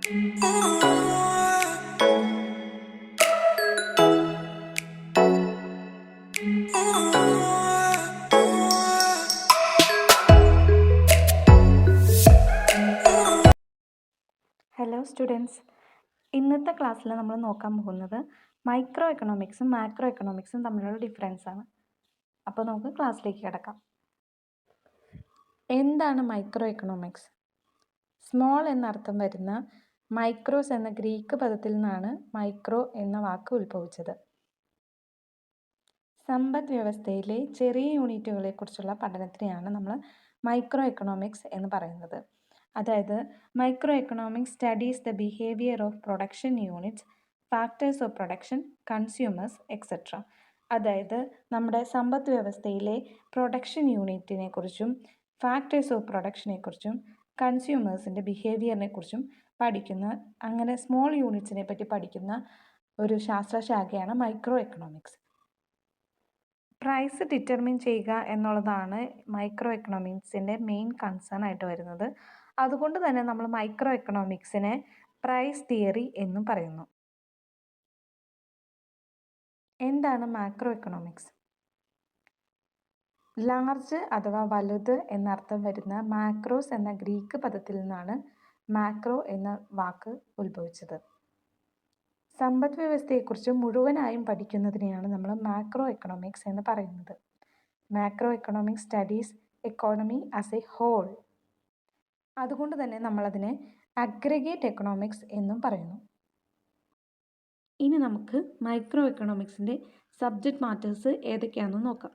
Hello students, ഇന്നത്തെ ക്ലാസ്സിൽ നമ്മൾ നോക്കാൻ പോകുന്നത് മൈക്രോ എക്കണോമിക്സും മാക്രോ എക്കണോമിക്സും തമ്മിലുള്ള ഡിഫറൻസ് ആണ്. അപ്പോൾ നമുക്ക് ക്ലാസ്സിലേക്ക് കിടക്കാം. എന്താണ് മൈക്രോ എക്കണോമിക്സ്? സ്മോൾ എന്നർത്ഥം വരുന്ന മൈക്രോസ് എന്ന ഗ്രീക്ക് പദത്തിൽ നിന്നാണ് മൈക്രോ എന്ന വാക്ക് ഉത്ഭവിച്ചത്. സമ്പദ് വ്യവസ്ഥയിലെ ചെറിയ യൂണിറ്റുകളെക്കുറിച്ചുള്ള പഠനത്തിനെയാണ് നമ്മൾ മൈക്രോ എക്കണോമിക്സ് എന്ന് പറയുന്നത്. അതായത് micro economics studies the behaviour of production units, factors of production, consumers etcetera. അതായത് നമ്മുടെ സമ്പദ് വ്യവസ്ഥയിലെ പ്രൊഡക്ഷൻ യൂണിറ്റിനെ കുറിച്ചും ഫാക്ടേഴ്സ് ഓഫ് പ്രൊഡക്ഷനെ കുറിച്ചും കൺസ്യൂമേഴ്സിൻ്റെ ബിഹേവിയറിനെ കുറിച്ചും പഠിക്കുന്ന, അങ്ങനെ സ്മോൾ യൂണിറ്റ്സിനെ പറ്റി പഠിക്കുന്ന ഒരു ശാസ്ത്രശാഖയാണ് മൈക്രോ എക്കണോമിക്സ്. പ്രൈസ് ഡിറ്റർമിൻ ചെയ്യുക എന്നുള്ളതാണ് മൈക്രോ എക്കണോമിക്സിൻ്റെ മെയിൻ കൺസേൺ ആയിട്ട് വരുന്നത്. അതുകൊണ്ട് തന്നെ നമ്മൾ മൈക്രോ എക്കണോമിക്സിനെ പ്രൈസ് തിയറി എന്നും പറയുന്നു. എന്താണ് മാക്രോ എക്കണോമിക്സ്? ലാർജ് അഥവാ വലുത് എന്നർത്ഥം വരുന്ന മാക്രോസ് എന്ന ഗ്രീക്ക് പദത്തിൽ നിന്നാണ് മാക്രോ എന്ന വാക്ക് ഉത്ഭവിച്ചത്. സമ്പദ് വ്യവസ്ഥയെക്കുറിച്ച് മുഴുവനായും പഠിക്കുന്നതിനെയാണ് നമ്മൾ മാക്രോ എക്കണോമിക്സ് എന്ന് പറയുന്നത്. Macroeconomics studies economy as a whole. അതുകൊണ്ട് തന്നെ നമ്മളതിനെ അഗ്രിഗേറ്റ് എക്കണോമിക്സ് എന്നും പറയുന്നു. ഇനി നമുക്ക് മൈക്രോ എക്കണോമിക്സിൻ്റെ സബ്ജക്റ്റ് മാറ്റേഴ്സ് ഏതൊക്കെയാണെന്ന് നോക്കാം.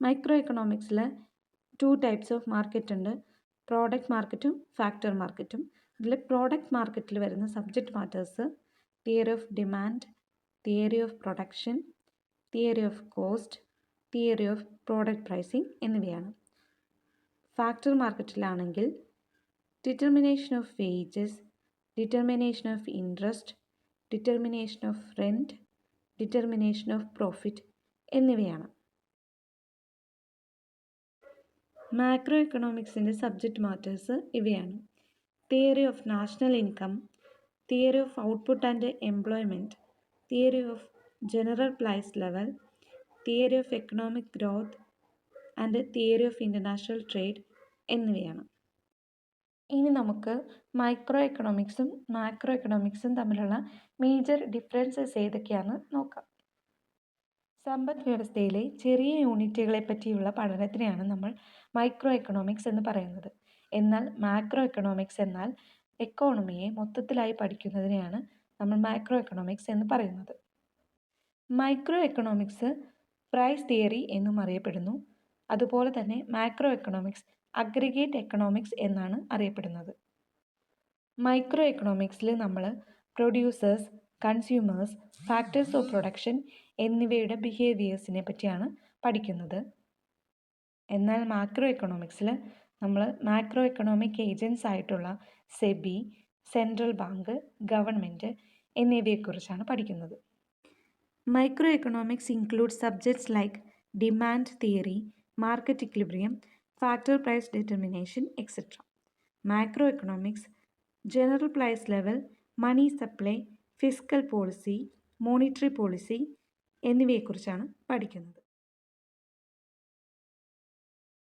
മൈക്രോ എക്കണോമിക്സിൽ 2 ടൈപ്സ് ഓഫ് മാർക്കറ്റ് ഉണ്ട്. പ്രോഡക്റ്റ് മാർക്കറ്റും ഫാക്ടർ മാർക്കറ്റും. അതിൽ പ്രോഡക്റ്റ് മാർക്കറ്റിൽ വരുന്ന subject matters theory of demand, theory of production, theory of cost, theory of product pricing എന്നിവയാണ്. ഫാക്ടർ മാർക്കറ്റിലാണെങ്കിൽ determination of wages, determination of interest, determination of rent, determination of profit എന്നിവയാണ്. Macro എക്കണോമിക്സിൻ്റെ subject matters ഇവയാണ്: theory of national income, theory of output and employment, theory of general price level, theory of economic growth and theory of international trade എന്നിവയാണ്. ഇനി നമുക്ക് micro എക്കണോമിക്സും macro എക്കണോമിക്സും തമ്മിലുള്ള major differences ഏതൊക്കെയാണെന്ന് നോക്കാം. സമ്പദ് വ്യവസ്ഥയിലെ ചെറിയ യൂണിറ്റുകളെ പറ്റിയുള്ള പഠനത്തിനെയാണ് നമ്മൾ മൈക്രോ എക്കണോമിക്സ് എന്ന് പറയുന്നത്. എന്നാൽ മാക്രോ എക്കണോമിക്സ് എന്നാൽ എക്കോണമിയെ മൊത്തത്തിലായി പഠിക്കുന്നതിനെയാണ് നമ്മൾ മാക്രോ എക്കണോമിക്സ് എന്ന് പറയുന്നത്. മൈക്രോ എക്കണോമിക്സ് പ്രൈസ് തിയറി എന്നും അറിയപ്പെടുന്നു. അതുപോലെ തന്നെ മാക്രോ എക്കണോമിക്സ് അഗ്രിഗേറ്റ് എക്കണോമിക്സ് എന്നാണ് അറിയപ്പെടുന്നത്. മൈക്രോ എക്കണോമിക്സിൽ നമ്മൾ producers, consumers, factors of production എന്നിവയുടെ ബിഹേവിയേഴ്സിനെ പറ്റിയാണ് പഠിക്കുന്നത്. എന്നാൽ മാക്രോ എക്കണോമിക്സിൽ നമ്മൾ മാക്രോ എക്കണോമിക് ഏജൻസ് ആയിട്ടുള്ള സെബി, സെൻട്രൽ ബാങ്ക്, ഗവൺമെൻറ് എന്നിവയെക്കുറിച്ചാണ് പഠിക്കുന്നത്. Microeconomics include subjects like demand theory, market equilibrium, factor price determination etcetera. Macroeconomics general price level, money supply, fiscal policy, monetary policy എന്നിവയെക്കുറിച്ചാണ് പഠിക്കുന്നത്.